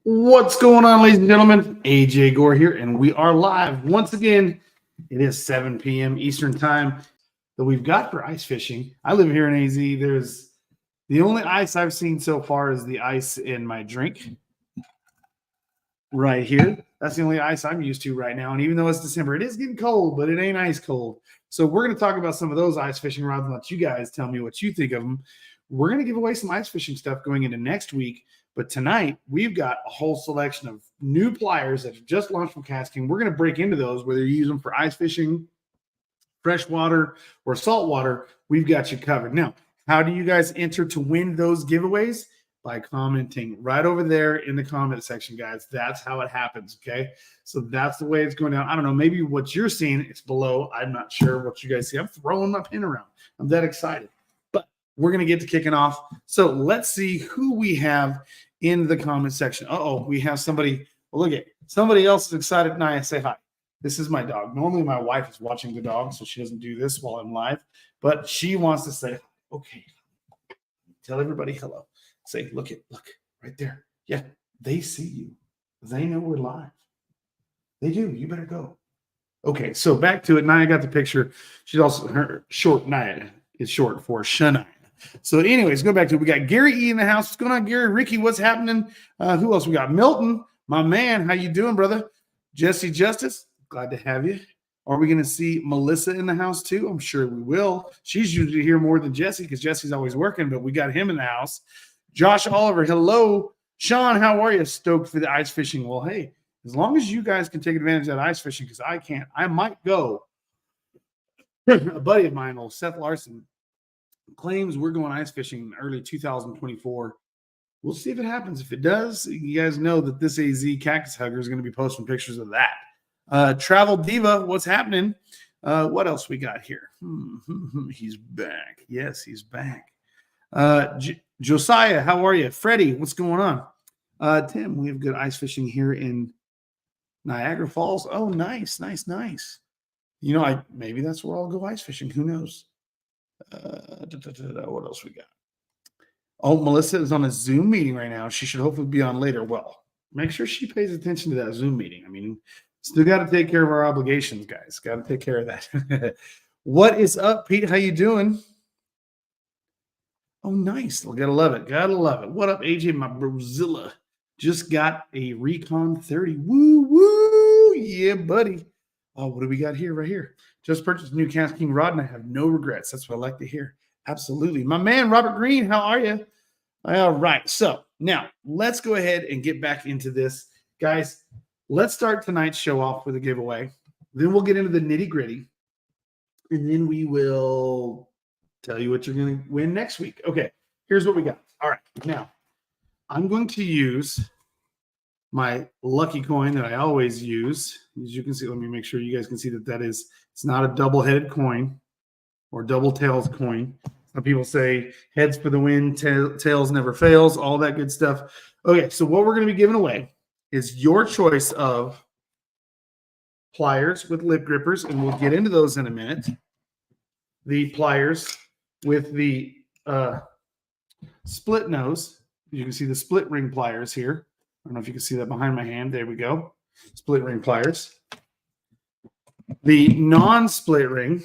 What's going on, ladies and gentlemen? AJ Gore here, and we are live once again. It is 7 p.m. Eastern time that we've got for ice fishing. I live here in AZ. There's the only ice I've seen so far is the ice in my drink right here. That's the only ice I'm used to right now. And even though it's December, it is getting cold, but it ain't ice cold. So we're going to talk about some of those ice fishing rods and let you guys tell me what you think of them. We're going to give away some ice fishing stuff going into next week. But tonight, we've got a whole selection of new pliers that have just launched from KastKing. We're going to break into those, whether you use them for ice fishing, freshwater, or saltwater. We've got you covered. Now, how do you guys enter to win those giveaways? By commenting right over there in the comment section, guys. That's how it happens, okay? So that's the way it's going down. I don't know. Maybe what you're seeing, it's below. I'm not sure what you guys see. I'm throwing my pin around. I'm that excited. But we're going to get to kicking off. So let's see who we have in the comment section. We have somebody. Well, look at somebody else is excited. Naya, say hi. This is my dog. Normally, my wife is watching the dog, so she doesn't do this while I'm live. But she wants to say, okay, tell everybody hello. Say, look right there. Yeah, they see you. They know we're live. They do. You better go. Okay, so back to it. Naya got the picture. She's also her short. Naya is short for Shania. So anyways, go back to it. We got Gary E in the house. What's going on, Gary? Ricky, what's happening? Who else? We got Milton, my man. How you doing, brother? Jesse Justice, glad to have you. Are we going to see Melissa in the house too? I'm sure we will. She's usually here more than Jesse because Jesse's always working, but we got him in the house. Josh Oliver, hello. Sean, how are you? Stoked for the ice fishing. Well, hey, as long as you guys can take advantage of that ice fishing, because I can't. I might go. A buddy of mine, old Seth Larson, claims we're going ice fishing in early 2024. We'll see if it happens. If it does, you guys know that this AZ Cactus Hugger is going to be posting pictures of that. Travel Diva, what's happening? What else we got here? He's back. Yes, he's back. Josiah, how are you? Freddie, what's going on? Tim, we have good ice fishing here in Niagara Falls. Oh, nice. You know, maybe that's where I'll go ice fishing. Who knows? What else we got? Oh, Melissa is on a Zoom meeting right now. She should hopefully be on later. Well, make sure she pays attention to that Zoom meeting. I mean, still got to take care of our obligations, guys. Got to take care of that. What is up, Pete? How you doing? Oh, nice. Gotta love it. What up, AJ? My Brozilla just got a Recon 30. Woo! Yeah, buddy. Oh, what do we got here? Right here. Just purchased a new KastKing rod, and I have no regrets. That's what I like to hear. Absolutely. My man, Robert Green, how are you? All right. So now let's go ahead and get back into this. Guys, let's start tonight's show off with a giveaway. Then we'll get into the nitty-gritty. And then we will tell you what you're going to win next week. Okay, here's what we got. All right. Now, I'm going to use my lucky coin that I always use. As you can see, let me make sure you guys can see that it's not a double-headed coin or double tails coin. Some people say heads for the win, tails never fails, all that good stuff. Okay, so what we're going to be giving away is your choice of pliers with lip grippers, and we'll get into those in a minute. The pliers with the split nose. You can see the split ring pliers here. I don't know if you can see that behind my hand. There we go. Split ring pliers. The non-split ring,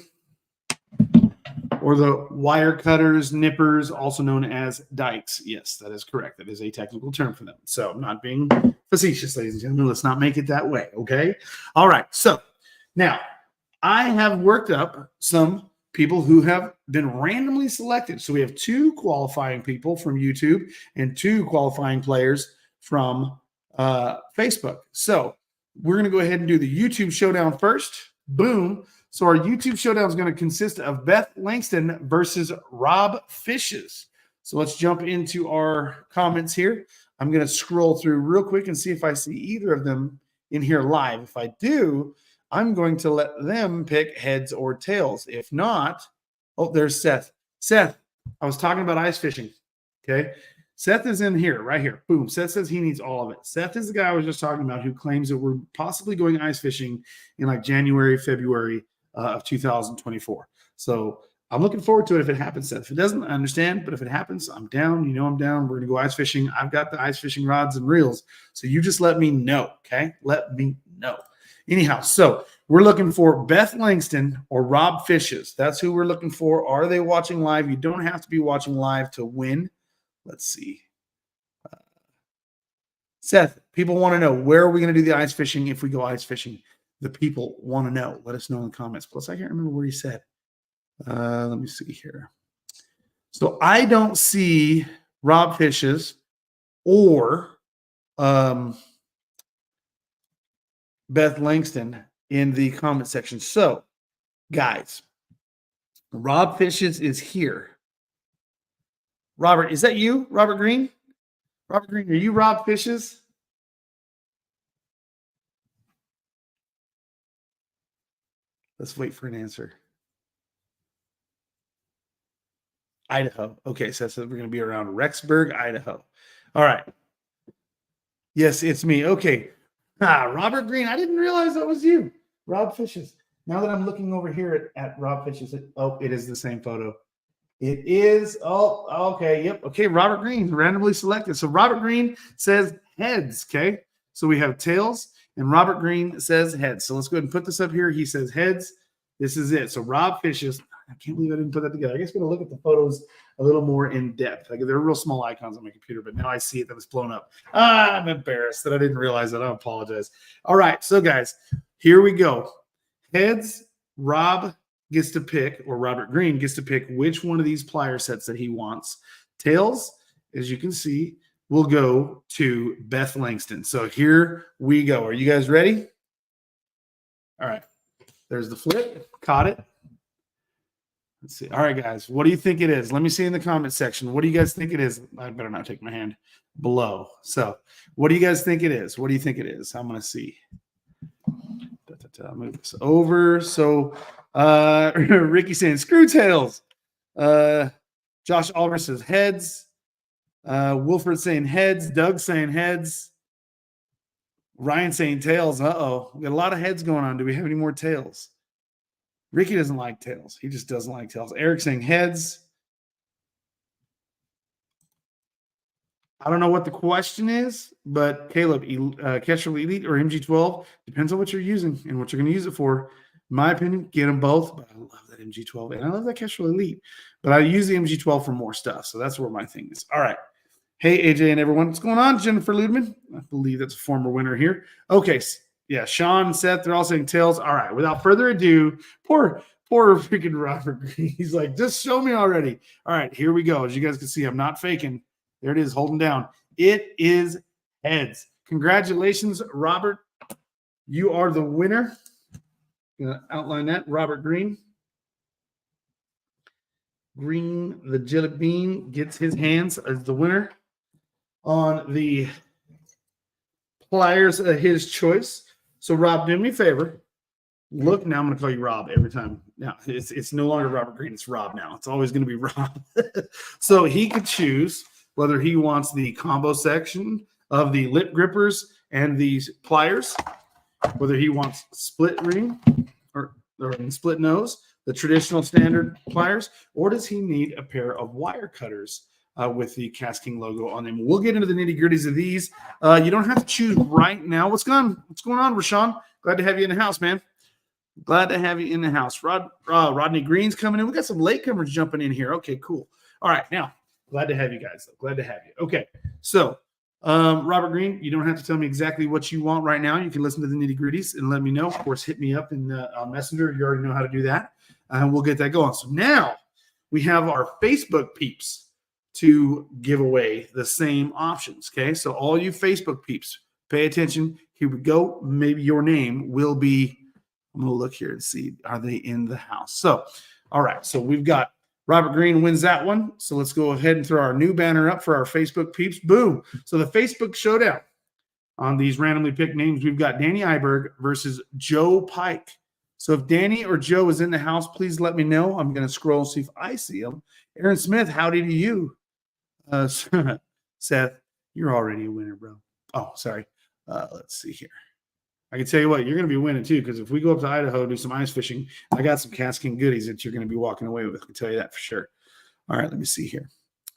or the wire cutters, nippers, also known as dikes. Yes, that is correct. That is a technical term for them. So I'm not being facetious, ladies and gentlemen. Let's not make it that way, okay? All right. So now I have worked up some people who have been randomly selected. So we have 2 qualifying people from YouTube and 2 qualifying players from Facebook. So we're going to go ahead and do the YouTube showdown first. Boom. So our YouTube showdown is going to consist of Beth Langston versus Rob Fishes. So let's jump into our comments here. I'm going to scroll through real quick and see if I see either of them in here live. If I do, I'm going to let them pick heads or tails. If not, oh, there's Seth. Seth, I was talking about ice fishing. Okay. Seth is in here, right here. Boom. Seth says he needs all of it. Seth is the guy I was just talking about who claims that we're possibly going ice fishing in like January, February of 2024. So I'm looking forward to it if it happens, Seth. If it doesn't, I understand. But if it happens, I'm down. You know I'm down. We're going to go ice fishing. I've got the ice fishing rods and reels. So you just let me know, okay? Let me know. Anyhow, so we're looking for Beth Langston or Rob Fishes. That's who we're looking for. Are they watching live? You don't have to be watching live to win. Let's see. Seth, people want to know, where are we going to do the ice fishing if we go ice fishing? The people want to know. Let us know in the comments. Plus, I can't remember where he said. Let me see here. So I don't see Rob Fishes or Beth Langston in the comment section. So, guys, Rob Fishes is here. Robert, is that you, Robert Green? Robert Green, are you Rob Fishes? Let's wait for an answer. Idaho. Okay, so we're going to be around Rexburg, Idaho. All right. Yes, it's me. Okay. Robert Green. I didn't realize that was you. Rob Fishes. Now that I'm looking over here at Rob Fishes, it is the same photo. It is. Oh, okay. Yep. Okay. Robert Green, randomly selected. So Robert Green says heads. Okay. So we have tails, and Robert Green says heads. So let's go ahead and put this up here. He says heads. This is it. So Rob Fishes. I can't believe I didn't put that together. I guess we're going to look at the photos a little more in depth. Like, they're real small icons on my computer, but now I see it that it's blown up. I'm embarrassed that I didn't realize that. I apologize. All right. So, guys, here we go. Heads, Rob gets to pick, or Robert Green gets to pick which one of these plier sets that he wants. Tails, as you can see, will go to Beth Langston. So here we go. Are you guys ready? All right. There's the flip. Caught it. Let's see. All right, guys. What do you think it is? Let me see in the comment section. What do you guys think it is? I better not take my hand below. So what do you guys think it is? What do you think it is? I'm going to see. Move this over. So Ricky saying screw tails. Josh Oliver says heads. Wilfred saying heads. Doug saying heads. Ryan saying tails. Uh-oh. We got a lot of heads going on. Do we have any more tails? Ricky doesn't like tails. He just doesn't like tails. Eric saying heads. I don't know what the question is, but Caleb, Kestrel Elite or MG12, depends on what you're using and what you're going to use it for. In my opinion, get them both, but I love that MG12, and I love that Kestrel Elite, but I use the MG12 for more stuff, so that's where my thing is. All right. Hey, AJ and everyone. What's going on? Jennifer Ludeman. I believe that's a former winner here. Okay. Yeah, Sean and Seth, they're all saying tails. All right, without further ado, poor freaking Robert Green. He's like, just show me already. All right, here we go. As you guys can see, I'm not faking. There it is, holding down. It is heads. Congratulations, Robert. You are the winner. I'm going to outline that. Robert Green. Green, the jelly bean, gets his hands as the winner on the pliers of his choice. So, Rob, do me a favor. Look, now I'm going to call you Rob every time. Now, it's no longer Robert Green. It's Rob now. It's always going to be Rob. So he could choose whether he wants the combo section of the lip grippers and these pliers, whether he wants split ring or split nose, the traditional standard pliers, or does he need a pair of wire cutters with the KastKing logo on them? We'll get into the nitty-gritties of these. You don't have to choose right now. What's going on, Rashawn? Glad to have you in the house, man. Glad to have you in the house. Rodney Green's coming in. We got some latecomers jumping in here. Okay, cool. All right, now, glad to have you guys. Glad to have you. Okay, so Robert Green, you don't have to tell me exactly what you want right now. You can listen to the nitty-gritties and let me know. Of course, hit me up in Messenger. You already know how to do that. And we'll get that going. So now we have our Facebook peeps to give away the same options, okay? So all you Facebook peeps, pay attention. Here we go. Maybe your name will be, I'm going to look here and see, are they in the house? So, all right. So we've got Robert Green wins that one. So let's go ahead and throw our new banner up for our Facebook peeps. Boom. So the Facebook showdown on these randomly picked names, we've got Danny Iberg versus Joe Pike. So if Danny or Joe is in the house, please let me know. I'm going to scroll and see if I see him. Aaron Smith, howdy to you. Seth, you're already a winner, bro. Oh, sorry. Let's see here. I can tell you what, you're going to be winning too, because if we go up to Idaho and do some ice fishing, I got some KastKing goodies that you're going to be walking away with. I can tell you that for sure. All right, let me see here.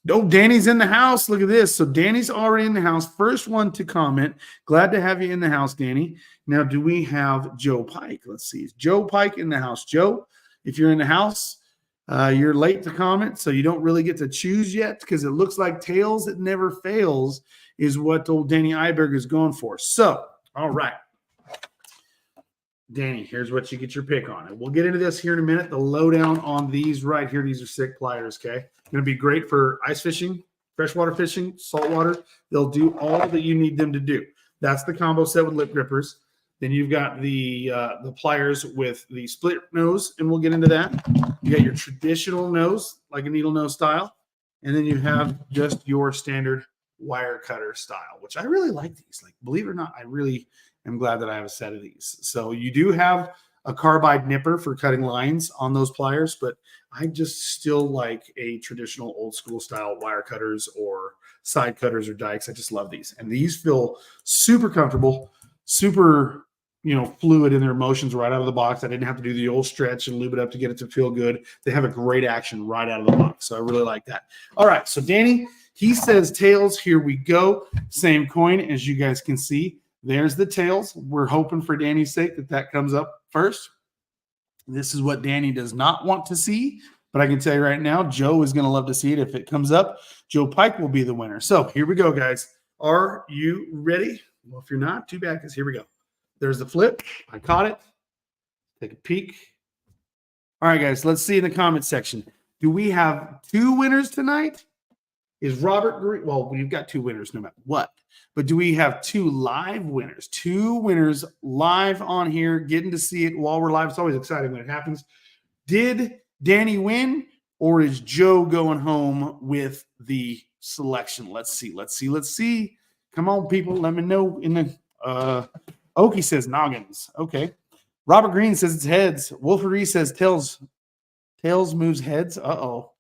Oh, Danny's in the house. Look at this. So Danny's already in the house. First one to comment. Glad to have you in the house, Danny. Now, do we have Joe Pike? Let's see. Is Joe Pike in the house? Joe, if you're in the house, you're late to comment, so you don't really get to choose yet because it looks like Tails That Never Fails is what old Danny Iberg is going for. So, all right. Danny, here's what you get your pick on. And we'll get into this here in a minute. The lowdown on these right here. These are sick pliers, okay? Going to be great for ice fishing, freshwater fishing, saltwater. They'll do all that you need them to do. That's the combo set with lip grippers. Then you've got the pliers with the split nose, and we'll get into that. You got your traditional nose, like a needle nose style. And then you have just your standard wire cutter style, which I really like these. Like, believe it or not, I really am glad that I have a set of these. So you do have a carbide nipper for cutting lines on those pliers, but I just still like a traditional old school style wire cutters or side cutters or dikes. I just love these. And these feel super comfortable, super, fluid in their motions right out of the box. I didn't have to do the old stretch and lube it up to get it to feel good. They have a great action right out of the box. So I really like that. All right. So Danny, he says tails. Here we go. Same coin, as you guys can see. There's the tails. We're hoping for Danny's sake that comes up first. This is what Danny does not want to see, but I can tell you right now, Joe is going to love to see it. If it comes up, Joe Pike will be the winner. So here we go, guys. Are you ready? Well, if you're not, too bad, because here we go. There's the flip. I caught it. Take a peek. All right, guys, let's see in the comment section. Do we have 2 winners tonight? Is Robert Green? Well, we've got 2 winners no matter what. But do we have 2 live winners? 2 winners live on here, getting to see it while we're live. It's always exciting when it happens. Did Danny win, or is Joe going home with the selection? Let's see. Let's see. Let's see. Come on, people. Let me know in the Okie says noggins. Okay. Robert Green says it's heads. Wolfery says tails. Tails moves heads. Uh-oh.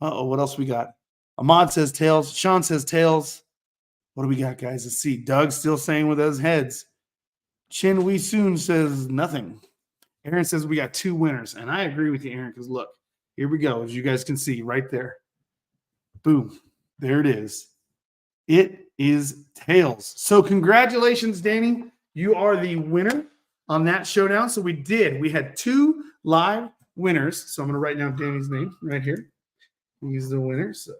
Uh-oh. What else we got? Ahmad says tails. Sean says tails. What do we got, guys? Let's see. Doug's still saying with us heads. Chin Wee Soon says nothing. Aaron says we got 2 winners. And I agree with you, Aaron, because look, here we go. As you guys can see right there. Boom. There it is. It is tails. So congratulations, Danny. You are the winner on that showdown. So we had 2 live winners. So I'm going to write down Danny's name right here. He's the winner. So,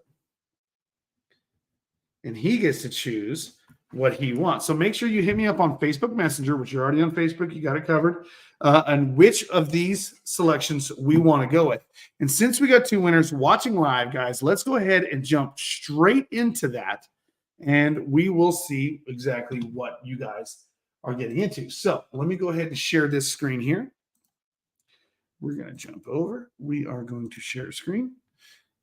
and he gets to choose what he wants. So make sure you hit me up on Facebook Messenger, which you're already on Facebook. You got it covered. And which of these selections we want to go with. And since we got 2 winners watching live, guys, let's go ahead and jump straight into that. And we will see exactly what you guys are getting into. So let me go ahead and share this screen here. We're going to jump over. We are going to share a screen.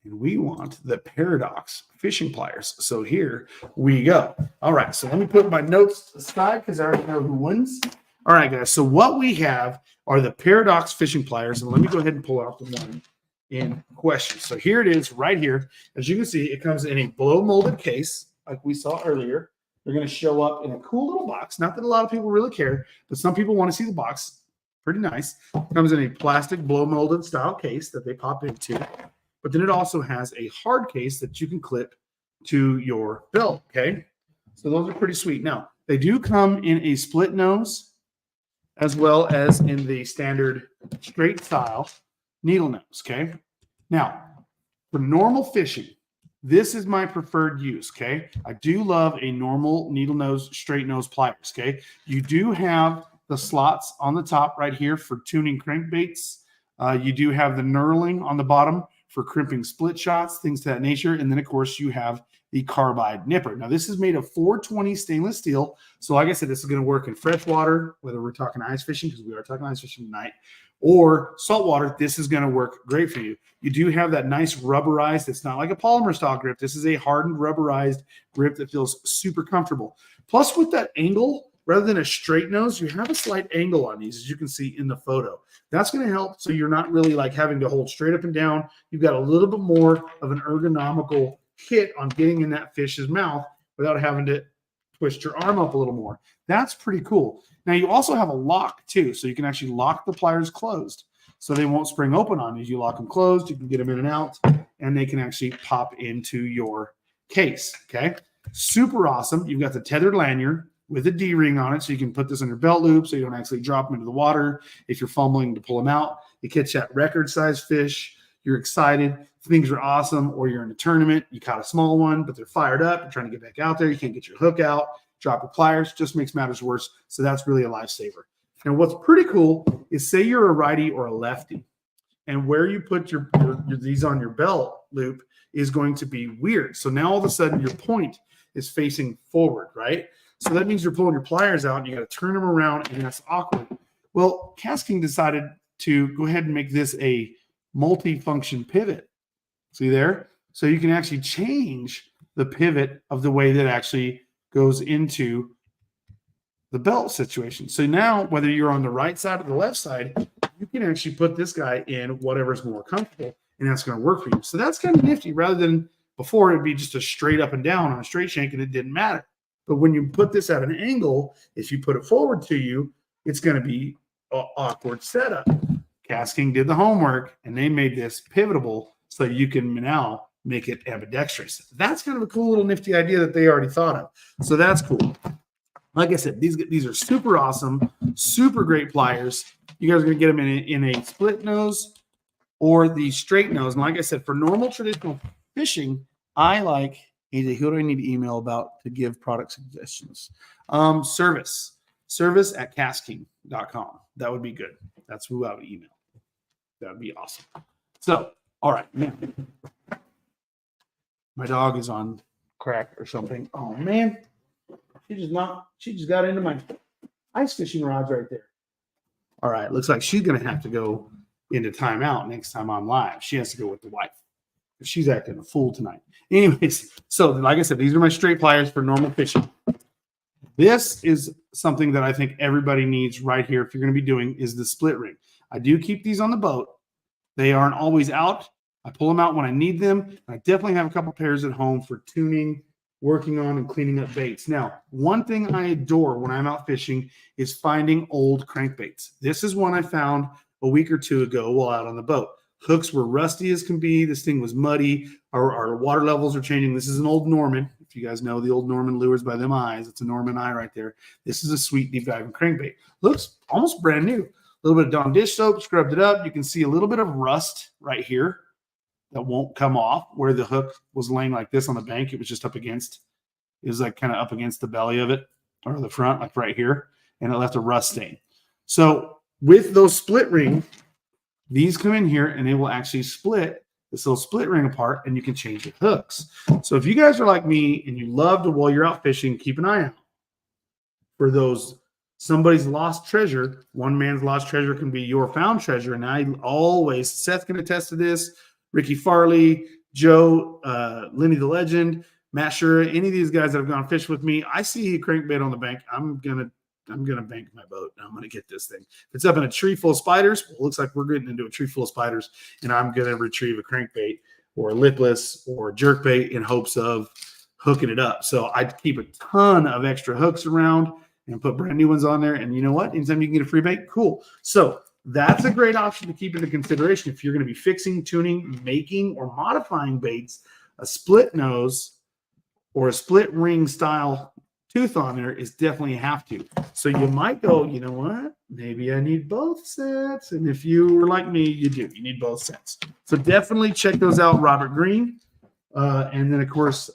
And we want the Paradox fishing pliers. So here we go. All right. So let me put my notes aside because I already know who wins. All right, guys. So what we have are the Paradox fishing pliers. And let me go ahead and pull out the one in question. So here it is right here. As you can see, it comes in a blow molded case like we saw earlier. They're going to show up in a cool little box. Not that a lot of people really care, but some people want to see the box. Pretty nice. It comes in a plastic blow molded style case that they pop into. But then it also has a hard case that you can clip to your belt, okay? So those are pretty sweet. Now, they do come in a split nose as well as in the standard straight style needle nose, okay? Now, for normal fishing, this is my preferred use, okay? I do love a normal needle nose, straight nose pliers, okay? You do have the slots on the top right here for tuning crankbaits. You do have the knurling on the bottom for crimping split shots, things to that nature. And then, of course, you have the carbide nipper. Now, this is made of 420 stainless steel. So, like I said, this is going to work in freshwater, whether we're talking ice fishing, because we are talking ice fishing tonight, or saltwater. This is going to work great for you. You do have that nice rubberized, it's not like a polymer style grip. This is a hardened rubberized grip that feels super comfortable. Plus, with that angle, rather than a straight nose, you have a slight angle on these, as you can see in the photo. That's going to help so you're not really like having to hold straight up and down. You've got a little bit more of an ergonomical hit on getting in that fish's mouth without having to twist your arm up a little more. That's pretty cool. Now you also have a lock too, so you can actually lock the pliers closed so they won't spring open on you. You lock them closed, you can get them in and out, and they can actually pop into your case, okay? Super awesome. You've got the tethered lanyard with a D-ring on it, so you can put this on your belt loop so you don't actually drop them into the water if you're fumbling to pull them out. You catch that record-sized fish. You're excited. Things are awesome. Or you're in a tournament. You caught a small one, but they're fired up. You're trying to get back out there. You can't get your hook out. Drop your pliers. Just makes matters worse. So that's really a lifesaver. And what's pretty cool is, say you're a righty or a lefty, and where you put these on your belt loop is going to be weird. So now all of a sudden your point is facing forward, right? So that means you're pulling your pliers out and you got to turn them around, and that's awkward. Well, KastKing decided to go ahead and make this a multi-function pivot. See there? So you can actually change the pivot of the way that actually goes into the belt situation. So now, whether you're on the right side or the left side, you can actually put this guy in whatever's more comfortable, and that's going to work for you. So that's kind of nifty, rather than before it'd be just a straight up and down on a straight shank and it didn't matter. But when you put this at an angle, if you put it forward to you, it's going to be an awkward setup. KastKing did the homework, and they made this pivotable so you can now make it ambidextrous. That's kind of a cool little nifty idea that they already thought of. So that's cool. Like I said, these are super awesome, super great pliers. You guys are going to get them in a split nose or the straight nose. And like I said, for normal traditional fishing, I like AJ. Who do I need to email about to give product suggestions? Service at KastKing.com. That would be good. That's who I would email. That would be awesome. So, all right, man. My dog is on crack or something. Oh man, she just got into my ice fishing rods right there. All right, looks like she's gonna have to go into timeout next time I'm live. She has to go with the wife. She's acting a fool tonight. Anyways, so like I said, these are my straight pliers for normal fishing. This is something that I think everybody needs right here if you're going to be doing is the split ring. I do keep these on the boat. They aren't always out. I pull them out when I need them. I definitely have a couple pairs at home for tuning, working on, and cleaning up baits. Now, one thing I adore when I'm out fishing is finding old crankbaits. This is one I found a week or two ago while out on the boat. Hooks were rusty as can be. This thing was muddy. Our water levels are changing. This is an old Norman. If you guys know the old Norman lures by them eyes, it's a Norman eye right there. This is a sweet deep diving crankbait. Looks almost brand new. A little bit of Dawn dish soap, scrubbed it up. You can see a little bit of rust right here that won't come off where the hook was laying like this on the bank. It was just up against, it was like kind of up against the belly of it or the front, like right here. And it left a rust stain. So with those split ring, these come in here and they will actually split this little split ring apart, and you can change the hooks. So if you guys are like me and you love to, while you're out fishing, keep an eye out for those somebody's lost treasure. One man's lost treasure can be your found treasure. And I always, Seth can attest to this, Ricky Farley, Joe, Lenny the Legend, Matt Shura, any of these guys that have gone fish with me, I see a crankbait on the bank. I'm gonna bank my boat and I'm gonna get this thing. If it's up in a tree full of spiders, well, it looks like we're getting into a tree full of spiders, and I'm gonna retrieve a crankbait or a lipless or a jerkbait in hopes of hooking it up. So I keep a ton of extra hooks around and put brand new ones on there. And you know what? Anytime you can get a free bait, cool. So that's a great option to keep into consideration if you're going to be fixing, tuning, making, or modifying baits. A split nose or a split ring style tooth on there is definitely a have to. So you might go, you know what? Maybe I need both sets. And if you were like me, you do. You need both sets. So definitely check those out, Robert Green. And then, of course,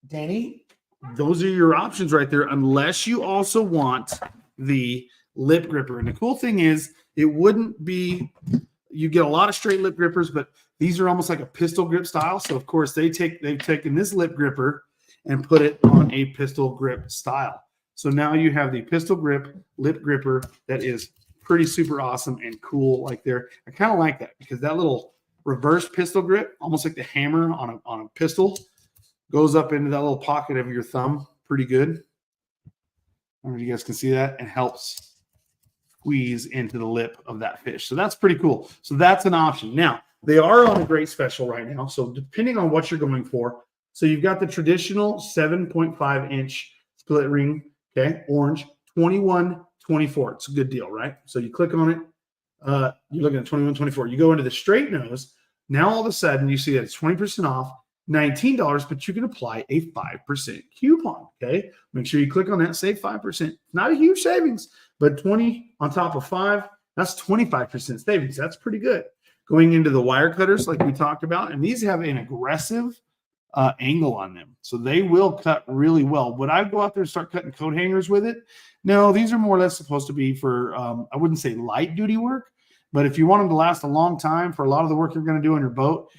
Danny, those are your options right there, unless you also want the lip gripper. And the cool thing is it wouldn't be, you get a lot of straight lip grippers, but these are almost like a pistol grip style. So of course they've taken this lip gripper and put it on a pistol grip style. So now you have the pistol grip lip gripper that is pretty super awesome and cool like there. I kind of like that because that little reverse pistol grip, almost like the hammer on a pistol, goes up into that little pocket of your thumb pretty good. I don't know if you guys can see that, and helps squeeze into the lip of that fish. So that's pretty cool. So that's an option. Now, they are on a great special right now. So depending on what you're going for, So you've got the traditional 7.5 inch split ring, okay, orange, 2124. It's a good deal, right? So you click on it, you're looking at 2124. You go into the straight nose. Now all of a sudden you see that it's 20% off, $19, but you can apply a 5% coupon. Okay. Make sure you click on that, save 5%. Not a huge savings, but 20 on top of 5, that's 25% savings. That's pretty good. Going into the wire cutters, like we talked about, and these have an aggressive angle on them. So they will cut really well. Would I go out there and start cutting coat hangers with it? No, these are more or less supposed to be for, I wouldn't say light duty work, but if you want them to last a long time for a lot of the work you're going to do on your boat,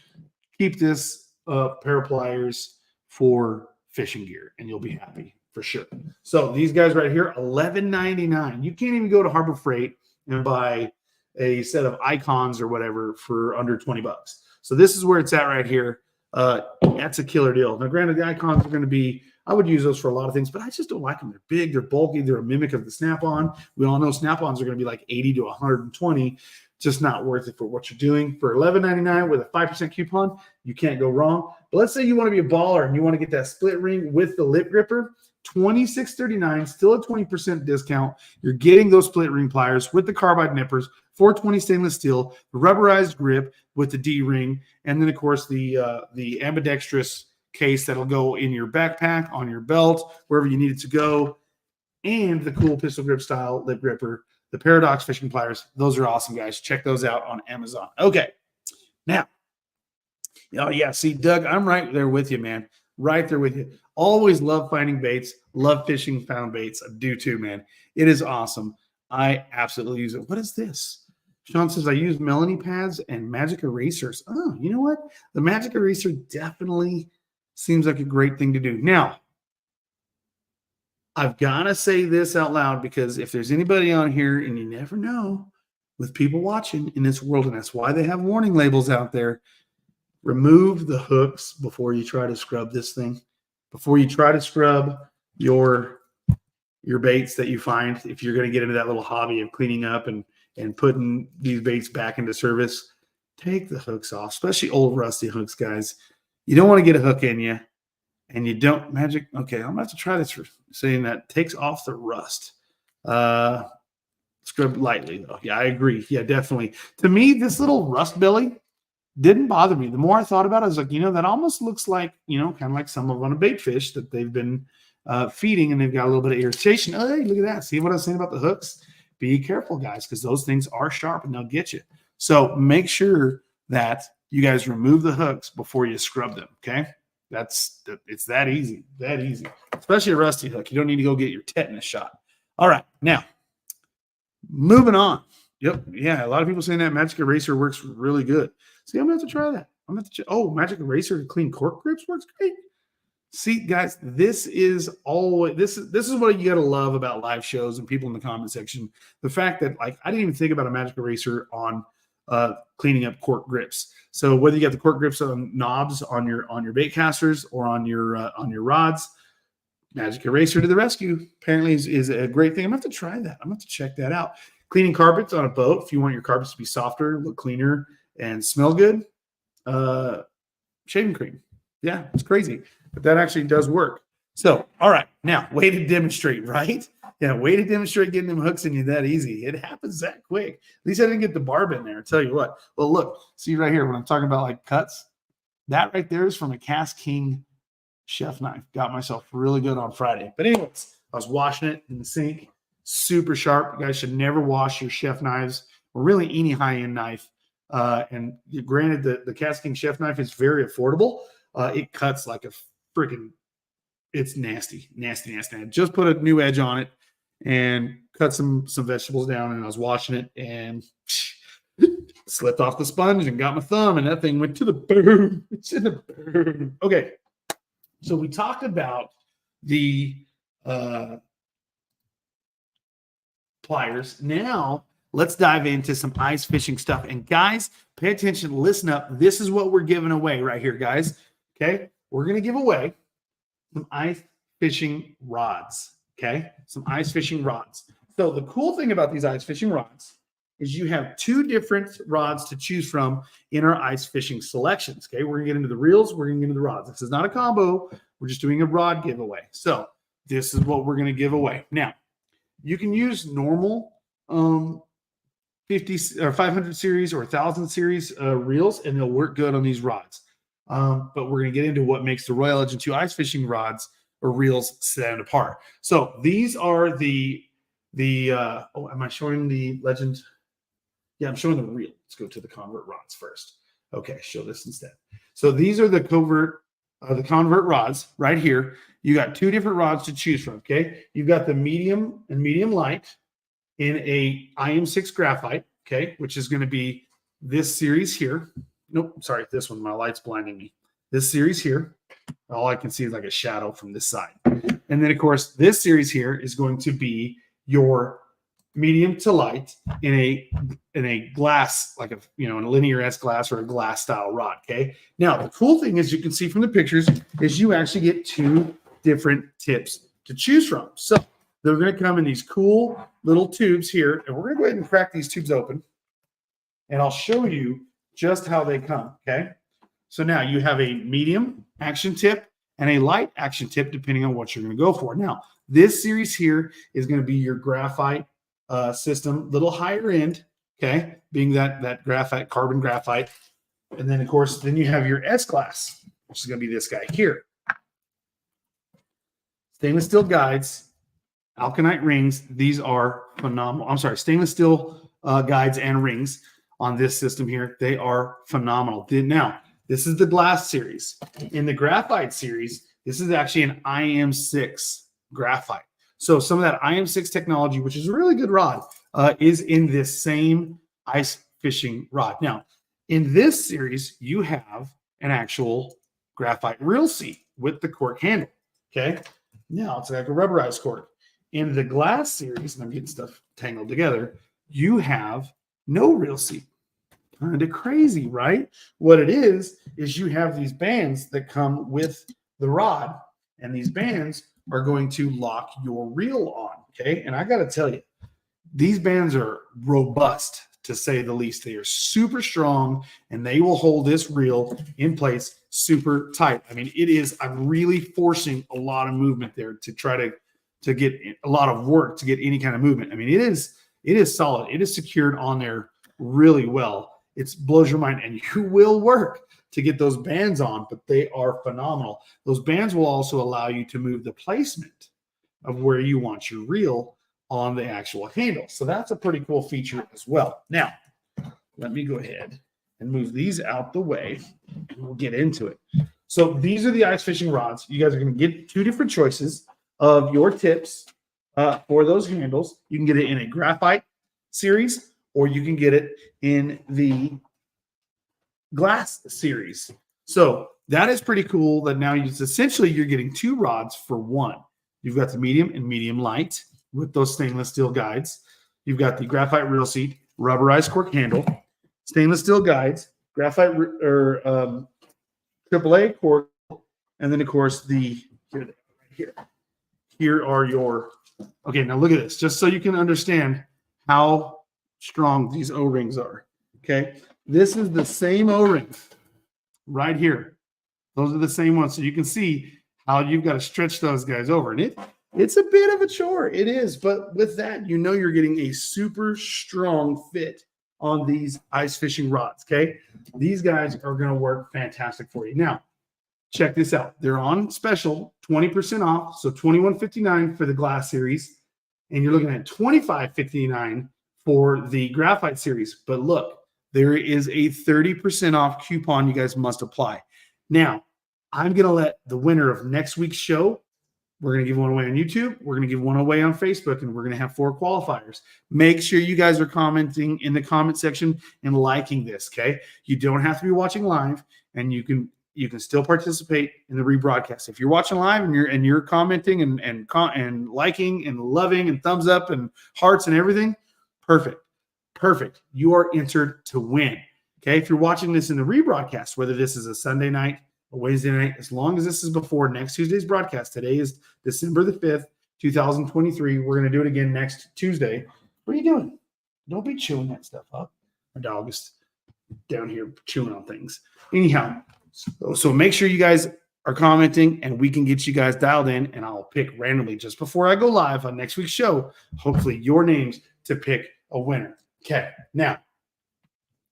keep this pair of pliers for fishing gear and you'll be happy for sure. So these guys right here, $11.99. You can't even go to Harbor Freight and buy a set of icons or whatever for under 20 bucks. So this is where it's at right here. That's a killer deal. Now, granted, the icons are going to be, I would use those for a lot of things, but I just don't like them. They're big, they're bulky, they're a mimic of the Snap-on. We all know Snap-ons are going to be like 80 to 120. Just not worth it for what you're doing. For $11.99 with a 5% coupon, you can't go wrong. But let's say you want to be a baller and you want to get that split ring with the lip gripper, $26.39, still a 20% discount. You're getting those split ring pliers with the carbide nippers, 420 stainless steel, the rubberized grip with the D-ring, and then, of course, the ambidextrous case that'll go in your backpack, on your belt, wherever you need it to go, and the cool pistol grip style lip gripper, the Paradox fishing pliers. Those are awesome, guys. Check those out on Amazon. Okay. Now, oh, yeah, see, Doug, I'm right there with you, man. Right there with you. Always love finding baits. Love fishing found baits. I do too, man. It is awesome. I absolutely use it. What is this? Sean says, I use Melanie pads and magic erasers. Oh, you know what? The magic eraser definitely seems like a great thing to do. Now, I've got to say this out loud because if there's anybody on here, and you never know with people watching in this world, and that's why they have warning labels out there, remove the hooks before you try to scrub this thing. Before you try to scrub your baits that you find, if you're going to get into that little hobby of cleaning up and putting these baits back into service, take the hooks off, especially old rusty hooks, guys. You don't want to get a hook in you, and you don't magic. Okay, I'm going to have to try this for saying that takes off the rust. Scrub lightly, though. Yeah, I agree. Yeah, definitely. To me, this little rust belly didn't bother me. The more I thought about it, I was like, that almost looks like, kind of like some of on a bait fish that they've been feeding, and they've got a little bit of irritation. Oh, hey, look at that. See what I was saying about the hooks? Be careful, guys, because those things are sharp and they'll get you. So make sure that you guys remove the hooks before you scrub them, okay? It's that easy, especially a rusty hook. You don't need to go get your tetanus shot. All right, now, moving on. Yep, yeah, a lot of people saying that magic eraser works really good. See, I'm going to have to try that. I'm going to have to magic eraser to clean cork grips works great. See, guys, this is always this is what you got to love about live shows and people in the comment section. The fact that I didn't even think about a magic eraser on cleaning up cork grips. So whether you got the cork grips on knobs on your bait casters or on your rods, magic eraser to the rescue apparently is a great thing. I'm going to have to try that. I'm going to have to check that out. Cleaning carpets on a boat, if you want your carpets to be softer, look cleaner, and smell good, shaving cream. Yeah, it's crazy, but that actually does work. So, all right, now, way to demonstrate, right? Yeah, way to demonstrate getting them hooks in you that easy. It happens that quick. At least I didn't get the barb in there, I'll tell you what. Well, look, see right here when I'm talking about cuts, that right there is from a KastKing chef knife. Got myself really good on Friday. But anyways, I was washing it in the sink. Super sharp. You guys should never wash your chef knives or really any high-end knife. And granted, the KastKing chef knife is very affordable. It cuts like a freaking, it's nasty. I just put a new edge on it and cut some vegetables down, and I was washing it and slipped off the sponge and got my thumb, and that thing went to the boom. It's in the boom. Okay. So we talked about the pliers. Now let's dive into some ice fishing stuff. And guys, pay attention, listen up. This is what we're giving away right here, guys. Okay, we're going to give away some ice fishing rods. Okay, some ice fishing rods. So the cool thing about these ice fishing rods is you have two different rods to choose from in our ice fishing selections. Okay, we're gonna get into the reels, we're gonna get into the rods. This is not a combo, we're just doing a rod giveaway. So this is what we're gonna give away. Now, you can use normal 50 or 500 series or 1,000 series reels, and they'll work good on these rods. But we're going to get into what makes the Royal Legend 2 ice fishing rods or reels stand apart. So these are the oh, am I showing the Legend? Yeah, I'm showing the reel. Let's go to the convert rods first. Okay, show this instead. So these are the convert rods right here. You got two different rods to choose from. Okay, you've got the medium and medium light in a IM6 graphite. Okay, which is going to be this series here. Nope, sorry, this one. My light's blinding me. This series here. All I can see is like a shadow from this side. And then, of course, this series here is going to be your medium to light in a glass, like a in a linear S glass or a glass style rod. Okay. Now, the cool thing is you can see from the pictures is you actually get two different tips to choose from. So they're going to come in these cool little tubes here, and we're going to go ahead and crack these tubes open, and I'll show you just how they come. Okay. So now you have a medium action tip and a light action tip, depending on what you're going to go for. Now, this series here is going to be your graphite system, little higher end, okay, being that graphite, carbon graphite. And then, of course, then you have your S class, which is going to be this guy here. Stainless steel guides, alkanite rings. These are phenomenal. I'm sorry, stainless steel guides and rings on this system here. They are phenomenal. Now, this is the glass series. In the graphite series, this is actually an IM6 graphite. So some of that IM6 technology, which is a really good rod, is in this same ice fishing rod. Now, in this series, you have an actual graphite reel seat with the cork handle. Okay. Now it's like a rubberized cork. In the glass series, and I'm getting stuff tangled together, you have no reel seat. Kind of crazy, right? What it is you have these bands that come with the rod, and these bands are going to lock your reel on. Okay. And I got to tell you, these bands are robust, to say the least. They are super strong, and they will hold this reel in place super tight. I mean, I'm really forcing a lot of movement there to try to get a lot of work to get any kind of movement. I mean, it is solid. It is secured on there really well. It blows your mind, and you will work to get those bands on, but they are phenomenal. Those bands will also allow you to move the placement of where you want your reel on the actual handle. So that's a pretty cool feature as well. Now, let me go ahead and move these out the way, and we'll get into it. So these are the ice fishing rods. You guys are going to get two different choices of your tips for those handles. You can get it in a graphite series, or you can get it in the glass series. So that is pretty cool that now you're getting two rods for one. You've got the medium and medium light with those stainless steel guides. You've got the graphite reel seat, rubberized cork handle, stainless steel guides, graphite or AAA cork, and then of course here are your, okay, now look at this, just so you can understand how strong these O-rings are. Okay, this is the same O-ring right here. Those are the same ones. So you can see how you've got to stretch those guys over. And it's a bit of a chore. It is. But with that, you're getting a super strong fit on these ice fishing rods. Okay, these guys are going to work fantastic for you. Now, check this out. They're on special, 20% off. So $21.59 for the glass series. And you're looking at $25.59 for the graphite series. But look, there is a 30% off coupon you guys must apply. Now, I'm going to let the winner of next week's show, we're going to give one away on YouTube, we're going to give one away on Facebook, and we're going to have 4 qualifiers. Make sure you guys are commenting in the comment section and liking this, okay? You don't have to be watching live, and you can still participate in the rebroadcast. If you're watching live and you're commenting and liking and loving and thumbs up and hearts and everything, perfect. You are entered to win. Okay. If you're watching this in the rebroadcast, whether this is a Sunday night, a Wednesday night, as long as this is before next Tuesday's broadcast, today is December the 5th, 2023. We're going to do it again next Tuesday. What are you doing? Don't be chewing that stuff up. My dog is down here chewing on things. Anyhow, so make sure you guys are commenting and we can get you guys dialed in, and I'll pick randomly just before I go live on next week's show, hopefully your names to pick a winner. Okay. Now,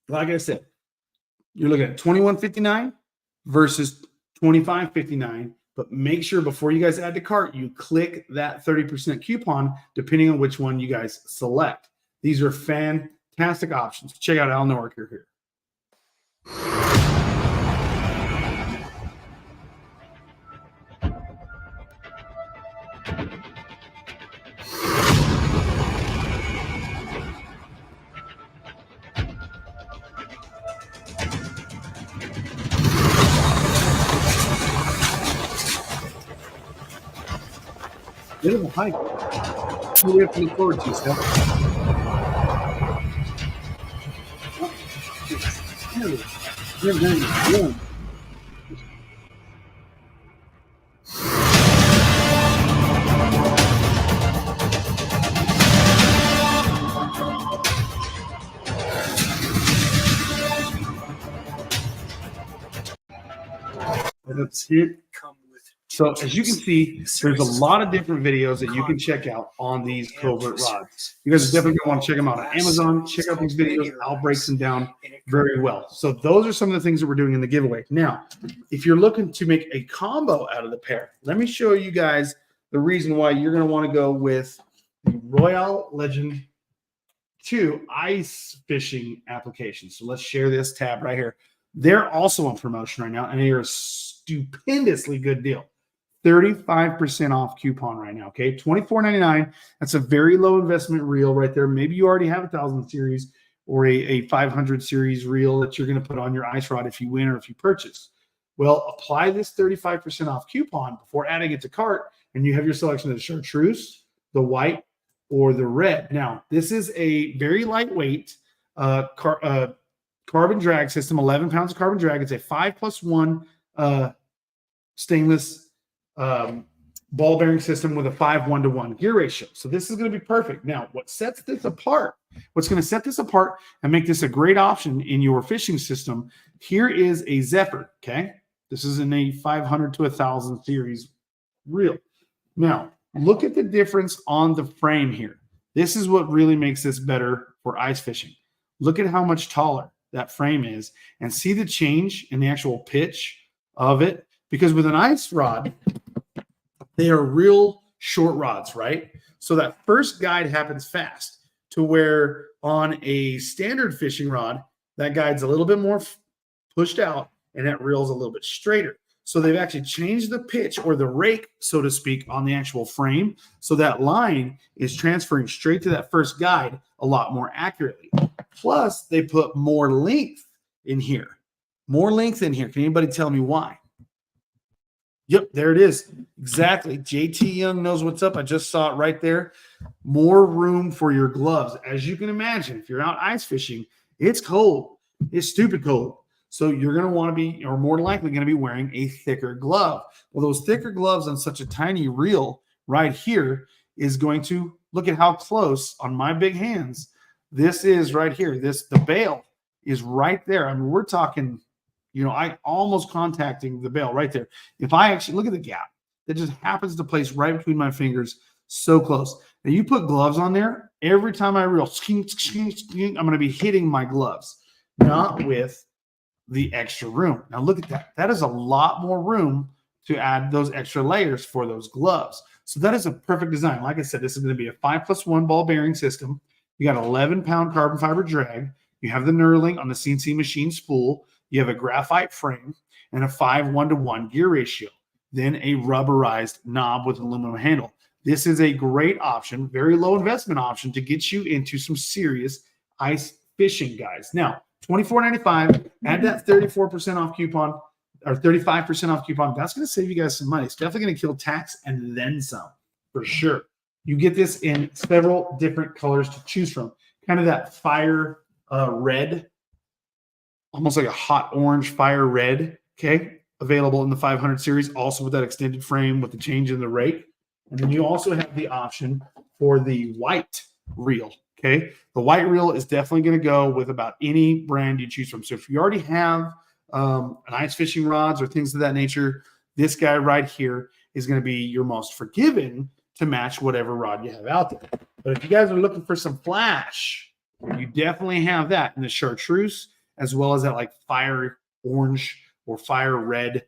like I said, you're looking at $21.59 versus $25.59, but make sure before you guys add to cart, you click that 30% coupon depending on which one you guys select. These are fantastic options. Check out Al Norker here. Bit of a hike. What do we have to look forward to, Steph? Let's hit. So as you can see, there's a lot of different videos that you can check out on these covert rods. You guys are definitely going to want to check them out on Amazon. Check out these videos. Al breaks them down very well. So those are some of the things that we're doing in the giveaway. Now, if you're looking to make a combo out of the pair, let me show you guys the reason why you're going to want to go with the Royale Legend 2 ice fishing application. So let's share this tab right here. They're also on promotion right now, and they are a stupendously good deal. 35% off coupon right now, okay? $24.99. That's a very low investment reel right there. Maybe you already have a 1,000 series or a 500 series reel that you're going to put on your ice rod if you win or if you purchase. Well, apply this 35% off coupon before adding it to cart, and you have your selection of the chartreuse, the white, or the red. Now, this is a very lightweight carbon drag system, 11 pounds of carbon drag. It's a 5+1 stainless ball bearing system with a 5:1-to-1 gear ratio. So this is going to be perfect. Now, what's going to set this apart and make this a great option in your fishing system, here is a Zephyr, okay? This is in a 500 to 1,000 series reel. Now, look at the difference on the frame here. This is what really makes this better for ice fishing. Look at how much taller that frame is and see the change in the actual pitch of it. Because with an ice rod, they are real short rods, right? So that first guide happens fast to where on a standard fishing rod, that guide's a little bit more pushed out and that reel's a little bit straighter. So they've actually changed the pitch or the rake, so to speak, on the actual frame. So that line is transferring straight to that first guide a lot more accurately. Plus, they put more length in here. More length in here. Can anybody tell me why? Yep, there it is. Exactly. JT Young knows what's up. I just saw it right there. More room for your gloves. As you can imagine, if you're out ice fishing, it's cold. It's stupid cold. So you're going to want to be, or more likely going to be wearing a thicker glove. Well, those thicker gloves on such a tiny reel right here is going to, look at how close on my big hands this is right here. The bail is right there. I mean, we're talking, I almost contacting the bail right there. If I actually look at the gap that just happens to place right between my fingers, so close. Now you put gloves on there, every time I reel, I'm going to be hitting my gloves, not with the extra room. Now look at that. That is a lot more room to add those extra layers for those gloves. So that is a perfect design. Like I said, this is going to be a 5+1 ball bearing system. You got 11-pound carbon fiber drag. You have the knurling on the CNC machine spool. You have a graphite frame and a 5:1-to-1 gear ratio. Then a rubberized knob with an aluminum handle. This is a great option, very low investment option to get you into some serious ice fishing, guys. Now, $24.95, add that 34% off coupon or 35% off coupon. That's going to save you guys some money. It's definitely going to kill tax and then some for sure. You get this in several different colors to choose from. Kind of that fire red, almost like a hot orange fire red, okay? Available in the 500 series, also with that extended frame with the change in the rake. And then you also have the option for the white reel, Okay. The white reel is definitely going to go with about any brand you choose from. So if you already have an ice fishing rods or things of that nature, this guy right here is going to be your most forgiving to match whatever rod you have out there. But if you guys are looking for some flash, you definitely have that in the chartreuse, as well as that like fire orange or fire red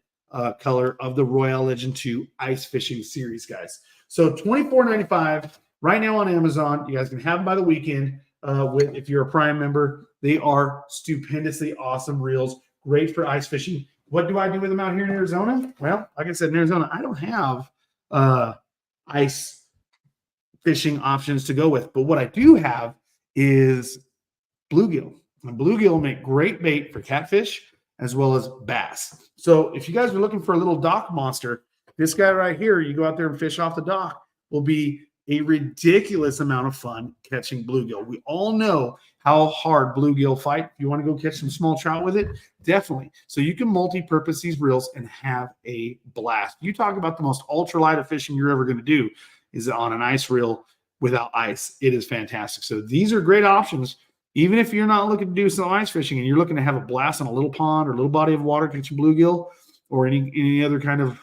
color of the Royale Legend 2 ice fishing series, guys. So $24.95 right now on Amazon. You guys can have them by the weekend. If you're a Prime member, they are stupendously awesome reels, great for ice fishing. What do I do with them out here in Arizona? Well, like I said, in Arizona, I don't have ice fishing options to go with, but what I do have is bluegill. And bluegill make great bait for catfish as well as bass. So if you guys are looking for a little dock monster, this guy right here, you go out there and fish off the dock, will be a ridiculous amount of fun catching bluegill. We all know how hard bluegill fight. If you want to go catch some small trout with it, definitely. So you can multi-purpose these reels and have a blast. You talk about the most ultralight of fishing you're ever going to do is on an ice reel without ice. It is fantastic. So these are great options. Even if you're not looking to do some ice fishing and you're looking to have a blast on a little pond or a little body of water catching bluegill or any other kind of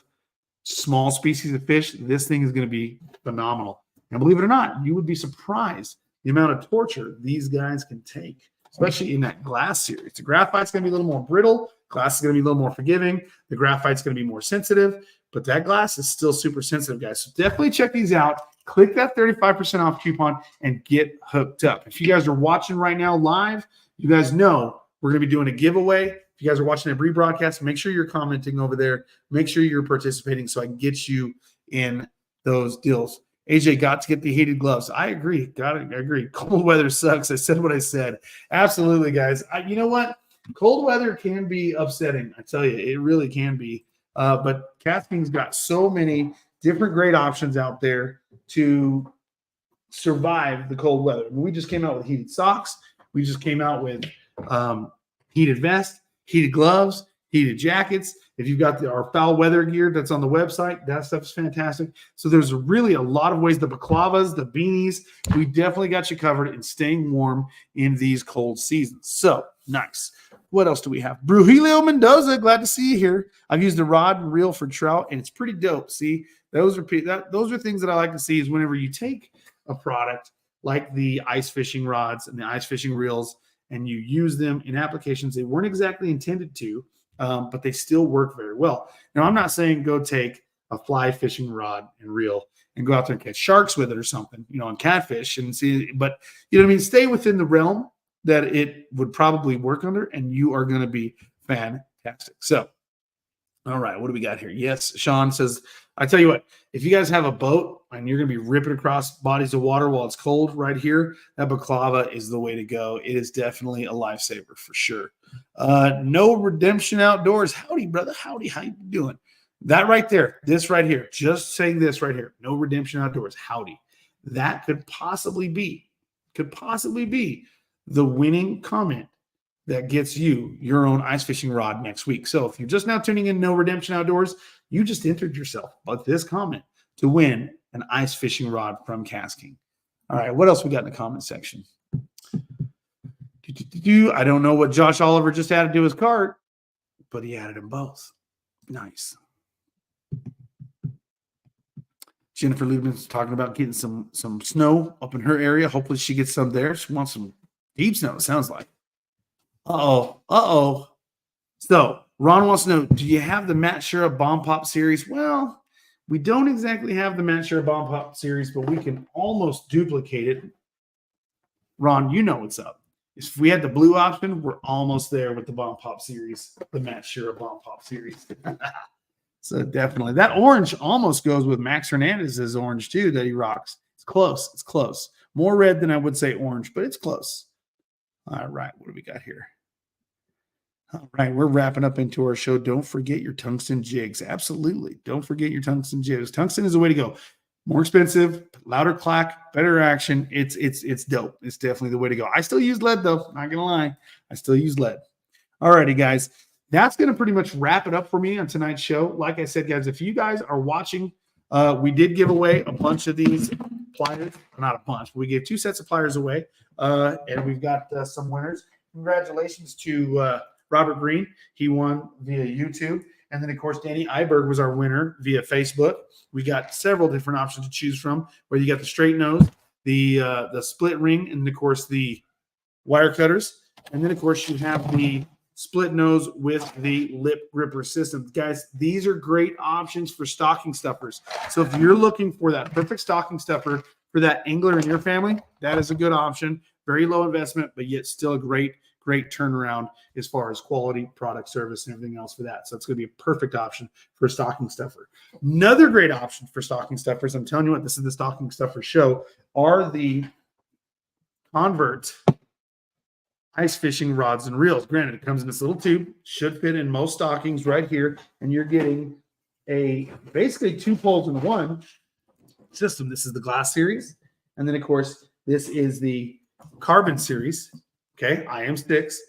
small species of fish, this thing is going to be phenomenal. And believe it or not, you would be surprised the amount of torture these guys can take, especially in that glass series. The graphite's going to be a little more brittle. Glass is going to be a little more forgiving. The graphite's going to be more sensitive, but that glass is still super sensitive, guys. So definitely check these out. Click that 35% off coupon and get hooked up. If you guys are watching right now live, you guys know we're going to be doing a giveaway. If you guys are watching a rebroadcast, make sure you're commenting over there. Make sure you're participating so I can get you in those deals. AJ, got to get the heated gloves. I agree. I agree. Cold weather sucks. I said what I said. Absolutely, guys. You know what? Cold weather can be upsetting. I tell you, it really can be. But KastKing's got so many different great options out there to survive the cold weather. I mean, we just came out with heated socks. We just came out with heated vest, heated gloves, heated jackets. If you've got our foul weather gear that's on the website, that stuff is fantastic. So there's really a lot of ways. The baklavas, the beanies, we definitely got you covered in staying warm in these cold seasons. So nice. What else do we have? Brujilio Mendoza, glad to see you here. I've used a rod and reel for trout, and it's pretty dope. See, those are things that I like to see is whenever you take a product like the ice fishing rods and the ice fishing reels and you use them in applications they weren't exactly intended to, but they still work very well. Now, I'm not saying go take a fly fishing rod and reel and go out there and catch sharks with it or something, on catfish and see, but you know what I mean? Stay within the realm that it would probably work under, and you are going to be fantastic. So, all right, what do we got here? Yes, Sean says, I tell you what, if you guys have a boat and you're going to be ripping across bodies of water while it's cold right here, that baklava is the way to go. It is definitely a lifesaver for sure. No Redemption Outdoors. Howdy, brother. Howdy. How you doing? That right there, this right here, just saying this right here, No Redemption Outdoors. Howdy. That could possibly be the winning comment that gets you your own ice fishing rod next week. So if you're just now tuning in No Redemption Outdoors, you just entered yourself but this comment to win an ice fishing rod from KastKing. All right, what else we got in the comment section? I don't know what Josh Oliver just added to his cart, but he added them both. Nice. Jennifer Liebman's talking about getting some snow up in her area. Hopefully she gets some there. She wants some deep snow, it sounds like. Uh-oh. So Ron wants to know, do you have the Matt Shura Bomb Pop series? Well, we don't exactly have the Matt Shura Bomb Pop series, but we can almost duplicate it. Ron, you know what's up. If we had the blue option, we're almost there with the Bomb Pop series, the Matt Shura Bomb Pop series. So definitely. That orange almost goes with Max Hernandez's orange too that he rocks. It's close. It's close. More red than I would say orange, but it's close. All right. What do we got here? All right. We're wrapping up into our show. Don't forget your tungsten jigs. Absolutely. Don't forget your tungsten jigs. Tungsten is the way to go. More expensive, louder clack, better action. It's dope. It's definitely the way to go. I still use lead though. Not going to lie. I still use lead. All righty, guys. That's going to pretty much wrap it up for me on tonight's show. Like I said, guys, if you guys are watching, we did give away a bunch of these pliers, not a bunch, but we gave 2 sets of pliers away. And we've got some winners. Congratulations to Robert Green. He won via YouTube. And then, of course, Danny Iberg was our winner via Facebook. We got several different options to choose from, where you got the straight nose, the split ring, and, of course, the wire cutters. And then, of course, you have the split nose with the lip gripper system. Guys, these are great options for stocking stuffers. So if you're looking for that perfect stocking stuffer for that angler in your family, that is a good option. Very low investment, but yet still a great turnaround as far as quality, product, service, and everything else for that. So it's going to be a perfect option for a stocking stuffer. Another great option for stocking stuffers, I'm telling you what, this is the stocking stuffer show, are the Convert ice fishing rods and reels. Granted, it comes in this little tube, should fit in most stockings right here, and you're getting a basically 2 poles in one system. This is the glass series, and then, of course, this is the carbon series. Okay, IM sticks,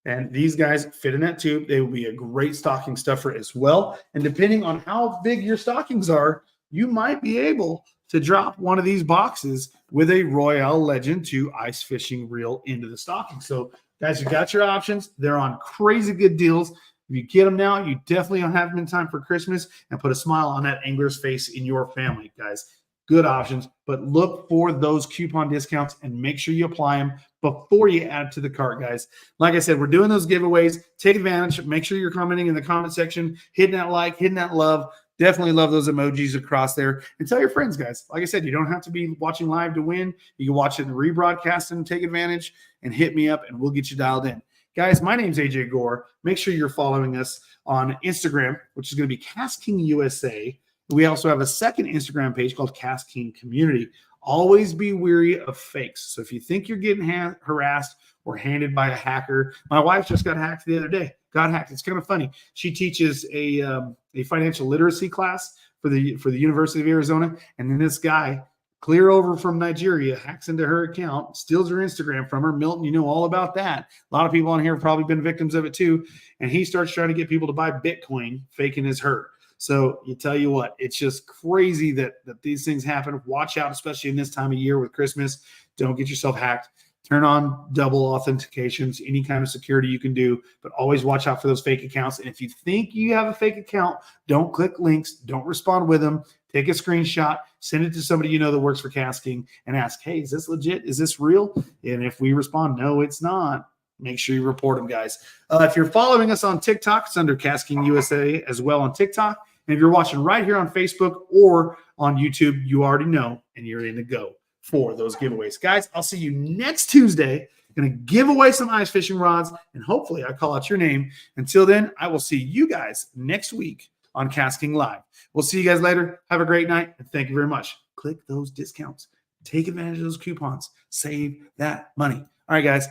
and these guys fit in that tube. They will be a great stocking stuffer as well. And depending on how big your stockings are, you might be able to drop one of these boxes with a Royale Legend 2 ice fishing reel into the stocking. So, guys, you got your options. They're on crazy good deals. If you get them now, you definitely don't have them in time for Christmas, and put a smile on that angler's face in your family, guys. Good options, but look for those coupon discounts and make sure you apply them before you add to the cart, guys. Like I said, we're doing those giveaways. Take advantage. Make sure you're commenting in the comment section, hitting that like, hitting that love. Definitely love those emojis across there. And tell your friends, guys. Like I said, you don't have to be watching live to win. You can watch it in rebroadcast and take advantage, and hit me up, and we'll get you dialed in. Guys, my name's AJ Gore. Make sure you're following us on Instagram, which is going to be KastKing USA. We also have a second Instagram page called KastKing Community. Always be wary of fakes. So if you think you're getting harassed or handed by a hacker, my wife just got hacked the other day. Got hacked. It's kind of funny. She teaches a financial literacy class for the University of Arizona, and then this guy, clear over from Nigeria, hacks into her account, steals her Instagram from her. Milton, you know all about that. A lot of people on here have probably been victims of it too. And he starts trying to get people to buy Bitcoin, faking as her. So you tell you what, it's just crazy that these things happen. Watch out, especially in this time of year with Christmas. Don't get yourself hacked. Turn on double authentications, any kind of security you can do, but always watch out for those fake accounts. And if you think you have a fake account, don't click links, don't respond with them. Take a screenshot, send it to somebody you know that works for KastKing, and ask, hey, is this legit? Is this real? And if we respond, no, it's not, make sure you report them, guys. If you're following us on TikTok, it's under KastKing USA as well on TikTok. And if you're watching right here on Facebook or on YouTube, you already know, and you're in to go for those giveaways. Guys, I'll see you next Tuesday. I'm going to give away some ice fishing rods, and hopefully I call out your name. Until then, I will see you guys next week on KastKing Live. We'll see you guys later. Have a great night, and thank you very much. Click those discounts. Take advantage of those coupons. Save that money. All right, guys.